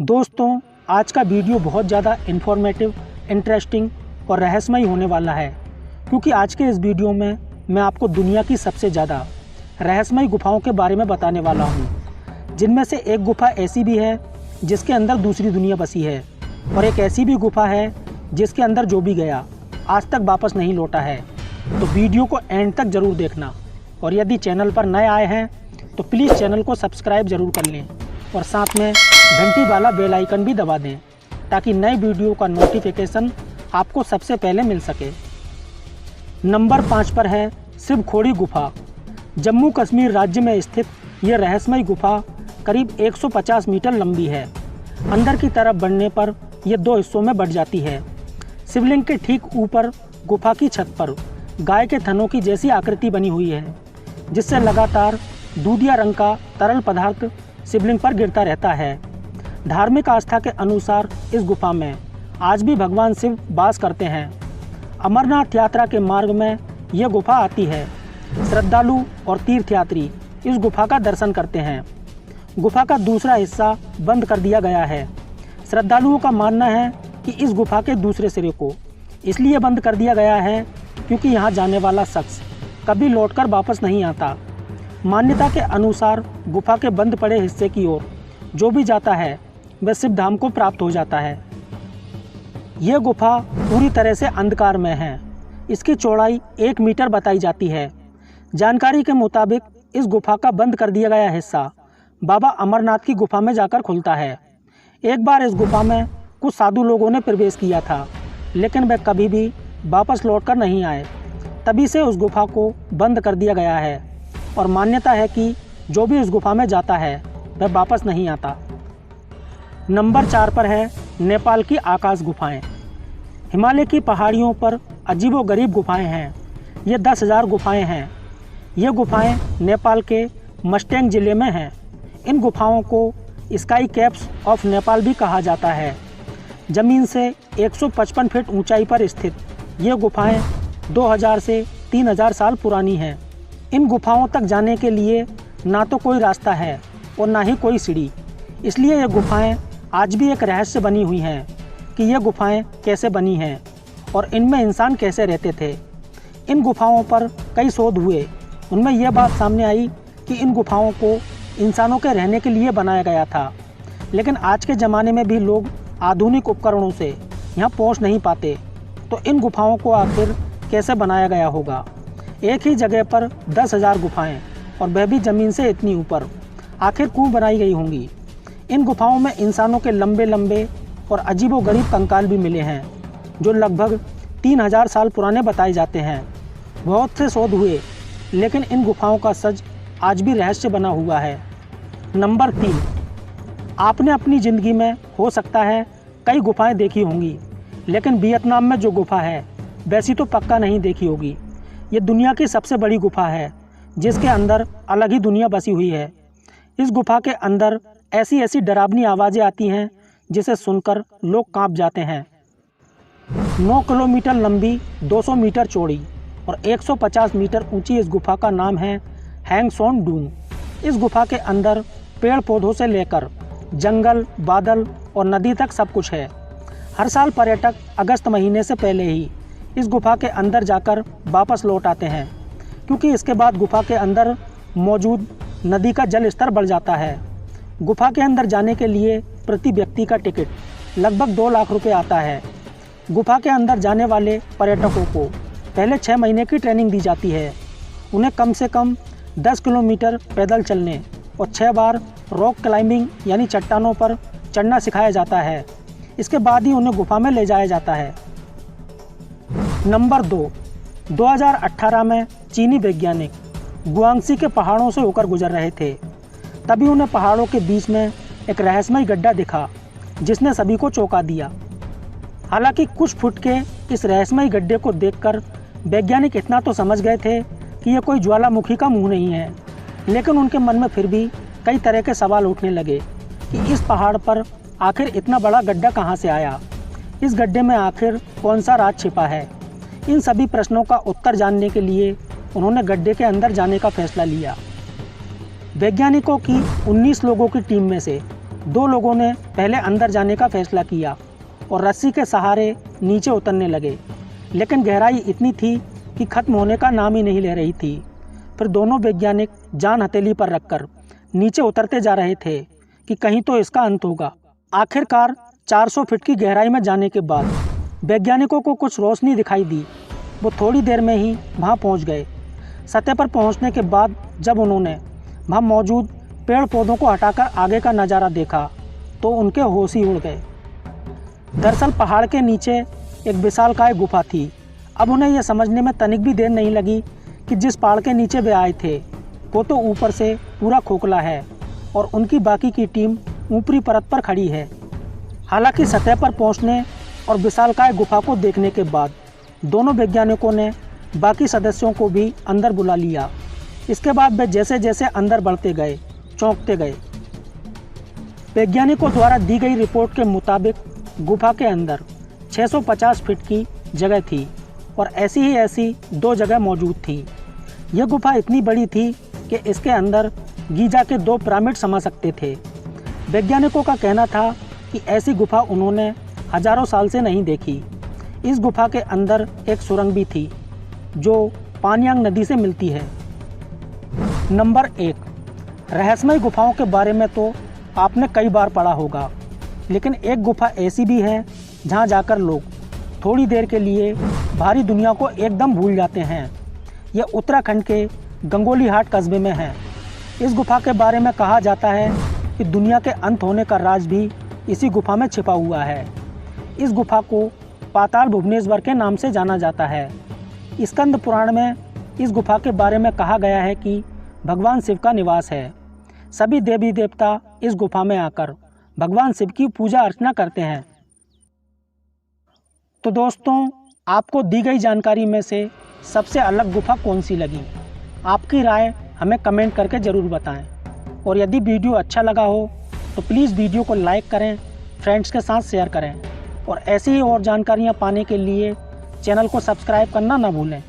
दोस्तों, आज का वीडियो बहुत ज़्यादा इन्फॉर्मेटिव, इंटरेस्टिंग और रहस्यमय होने वाला है, क्योंकि आज के इस वीडियो में मैं आपको दुनिया की सबसे ज़्यादा रहस्यमय गुफाओं के बारे में बताने वाला हूँ, जिनमें से एक गुफा ऐसी भी है जिसके अंदर दूसरी दुनिया बसी है, और एक ऐसी भी गुफा है जिसके अंदर जो भी गया आज तक वापस नहीं लौटा है। तो वीडियो को एंड तक ज़रूर देखना, और यदि चैनल पर नए आए हैं तो प्लीज़ चैनल को सब्सक्राइब ज़रूर कर लें और साथ में घंटी वाला बेल आइकन भी दबा दें, ताकि नए वीडियो का नोटिफिकेशन आपको सबसे पहले मिल सके। नंबर 5 पर है शिव खोड़ी गुफा। जम्मू कश्मीर राज्य में स्थित यह रहस्यमय गुफा करीब 150 मीटर लंबी है। अंदर की तरफ बढ़ने पर यह 2 हिस्सों में बढ़ जाती है। शिवलिंग के ठीक ऊपर गुफा की छत पर गाय के थनों की जैसी आकृति बनी हुई है, जिससे लगातार दूधिया रंग का तरल पदार्थ शिवलिंग पर गिरता रहता है। धार्मिक आस्था के अनुसार इस गुफा में आज भी भगवान शिव वास करते हैं। अमरनाथ यात्रा के मार्ग में यह गुफा आती है। श्रद्धालु और तीर्थयात्री इस गुफा का दर्शन करते हैं। गुफा का दूसरा हिस्सा बंद कर दिया गया है। श्रद्धालुओं का मानना है कि इस गुफा के दूसरे सिरे को इसलिए बंद कर दिया गया है क्योंकि यहाँ जाने वाला शख्स कभी लौटकर वापस नहीं आता। मान्यता के अनुसार गुफा के बंद पड़े हिस्से की ओर जो भी जाता है वह शिव धाम को प्राप्त हो जाता है। यह गुफा पूरी तरह से अंधकार में है। इसकी चौड़ाई 1 मीटर बताई जाती है। जानकारी के मुताबिक इस गुफा का बंद कर दिया गया हिस्सा बाबा अमरनाथ की गुफा में जाकर खुलता है। एक बार इस गुफा में कुछ साधु लोगों ने प्रवेश किया था, लेकिन वे कभी भी वापस लौटकर नहीं आए। तभी से उस गुफा को बंद कर दिया गया है, और मान्यता है कि जो भी इस गुफा में जाता है वह वापस नहीं आता। नंबर 4 पर है नेपाल की आकाश गुफाएं। हिमालय की पहाड़ियों पर अजीबोगरीब गुफाएं हैं। ये 10,000 गुफाएं हैं। ये गुफाएं नेपाल के मस्टेंग ज़िले में हैं। इन गुफाओं को स्काई कैप्स ऑफ नेपाल भी कहा जाता है। ज़मीन से 155 फीट ऊंचाई पर स्थित ये गुफाएं 2000 से 3000 साल पुरानी हैं। इन गुफाओं तक जाने के लिए ना तो कोई रास्ता है और ना ही कोई सीढ़ी, इसलिए ये गुफाएं आज भी एक रहस्य बनी हुई हैं कि ये गुफाएं कैसे बनी हैं और इनमें इंसान कैसे रहते थे। इन गुफाओं पर कई शोध हुए। उनमें यह बात सामने आई कि इन गुफाओं को इंसानों के रहने के लिए बनाया गया था, लेकिन आज के ज़माने में भी लोग आधुनिक उपकरणों से यहाँ पहुँच नहीं पाते, तो इन गुफाओं को आखिर कैसे बनाया गया होगा। एक ही जगह पर 10,000 गुफाएं, और वह भी ज़मीन से इतनी ऊपर, आखिर क्यों बनाई गई होंगी। इन गुफाओं में इंसानों के लंबे लंबे और अजीबोगरीब कंकाल भी मिले हैं, जो लगभग 3000 साल पुराने बताए जाते हैं। बहुत से शोध हुए, लेकिन इन गुफाओं का सच आज भी रहस्य बना हुआ है। नंबर 3, आपने अपनी ज़िंदगी में हो सकता है कई गुफाएं देखी होंगी, लेकिन वियतनाम में जो गुफा है वैसी तो पक्का नहीं देखी होगी। ये दुनिया की सबसे बड़ी गुफा है, जिसके अंदर अलग ही दुनिया बसी हुई है। इस गुफा के अंदर ऐसी ऐसी डरावनी आवाज़ें आती हैं जिसे सुनकर लोग कांप जाते हैं। 9 किलोमीटर लंबी, 200 मीटर चौड़ी और 150 मीटर ऊंची इस गुफा का नाम है हैंग सोन डून। इस गुफा के अंदर पेड़ पौधों से लेकर जंगल, बादल और नदी तक सब कुछ है। हर साल पर्यटक अगस्त महीने से पहले ही इस गुफा के अंदर जाकर वापस लौट आते हैं, क्योंकि इसके बाद गुफा के अंदर मौजूद नदी का जल स्तर बढ़ जाता है। गुफा के अंदर जाने के लिए प्रति व्यक्ति का टिकट लगभग 2 लाख रुपए आता है। गुफा के अंदर जाने वाले पर्यटकों को पहले 6 महीने की ट्रेनिंग दी जाती है। उन्हें कम से कम 10 किलोमीटर पैदल चलने और 6 बार रॉक क्लाइंबिंग यानी चट्टानों पर चढ़ना सिखाया जाता है। इसके बाद ही उन्हें गुफा में ले जाया जाता है। नंबर 2, 2018 में चीनी वैज्ञानिक गुआंगसी के पहाड़ों से होकर गुजर रहे थे। तभी उन्हें पहाड़ों के बीच में एक रहस्यमय गड्ढा दिखा, जिसने सभी को चौंका दिया। हालांकि कुछ फुट के इस रहस्यमय गड्ढे को देखकर वैज्ञानिक इतना तो समझ गए थे कि यह कोई ज्वालामुखी का मुंह नहीं है, लेकिन उनके मन में फिर भी कई तरह के सवाल उठने लगे कि इस पहाड़ पर आखिर इतना बड़ा गड्ढा कहाँ से आया, इस गड्ढे में आखिर कौन सा राज छिपा है। इन सभी प्रश्नों का उत्तर जानने के लिए उन्होंने गड्ढे के अंदर जाने का फैसला लिया। वैज्ञानिकों की 19 लोगों की टीम में से दो लोगों ने पहले अंदर जाने का फैसला किया और रस्सी के सहारे नीचे उतरने लगे, लेकिन गहराई इतनी थी कि खत्म होने का नाम ही नहीं ले रही थी। फिर दोनों वैज्ञानिक जान हथेली पर रखकर नीचे उतरते जा रहे थे कि कहीं तो इसका अंत होगा। आखिरकार 400 फीट की गहराई में जाने के बाद वैज्ञानिकों को कुछ रोशनी दिखाई दी। वो थोड़ी देर में ही वहाँ पहुँच गए। सतह पर पहुँचने के बाद जब उन्होंने वहाँ मौजूद पेड़ पौधों को हटाकर आगे का नज़ारा देखा तो उनके होश ही उड़ गए। दरअसल पहाड़ के नीचे एक विशालकाय गुफा थी। अब उन्हें यह समझने में तनिक भी देर नहीं लगी कि जिस पहाड़ के नीचे वे आए थे वो तो ऊपर से पूरा खोखला है और उनकी बाकी की टीम ऊपरी परत पर खड़ी है। हालांकि सतह पर पहुंचने और विशालकाय गुफा को देखने के बाद दोनों वैज्ञानिकों ने बाकी सदस्यों को भी अंदर बुला लिया। इसके बाद वे जैसे जैसे अंदर बढ़ते गए चौंकते गए। वैज्ञानिकों द्वारा दी गई रिपोर्ट के मुताबिक गुफा के अंदर 650 फीट की जगह थी और ऐसी ही ऐसी 2 जगह मौजूद थी। यह गुफा इतनी बड़ी थी कि इसके अंदर गीजा के 2 पिरामिड समा सकते थे। वैज्ञानिकों का कहना था कि ऐसी गुफा उन्होंने हजारों साल से नहीं देखी। इस गुफा के अंदर एक सुरंग भी थी जो पानयांग नदी से मिलती है। नंबर 1, रहस्यमय गुफाओं के बारे में तो आपने कई बार पढ़ा होगा, लेकिन एक गुफा ऐसी भी है जहां जाकर लोग थोड़ी देर के लिए बाहरी दुनिया को एकदम भूल जाते हैं। यह उत्तराखंड के गंगोलीहाट कस्बे में है। इस गुफा के बारे में कहा जाता है कि दुनिया के अंत होने का राज भी इसी गुफा में छिपा हुआ है। इस गुफा को पाताल भुवनेश्वर के नाम से जाना जाता है। स्कंद पुराण में इस गुफा के बारे में कहा गया है कि भगवान शिव का निवास है। सभी देवी देवता इस गुफा में आकर भगवान शिव की पूजा अर्चना करते हैं। तो दोस्तों, आपको दी गई जानकारी में से सबसे अलग गुफा कौन सी लगी? आपकी राय हमें कमेंट करके ज़रूर बताएं। और यदि वीडियो अच्छा लगा हो तो प्लीज़ वीडियो को लाइक करें, फ्रेंड्स के साथ शेयर करें और ऐसी ही और जानकारियाँ पाने के लिए चैनल को सब्सक्राइब करना ना भूलें।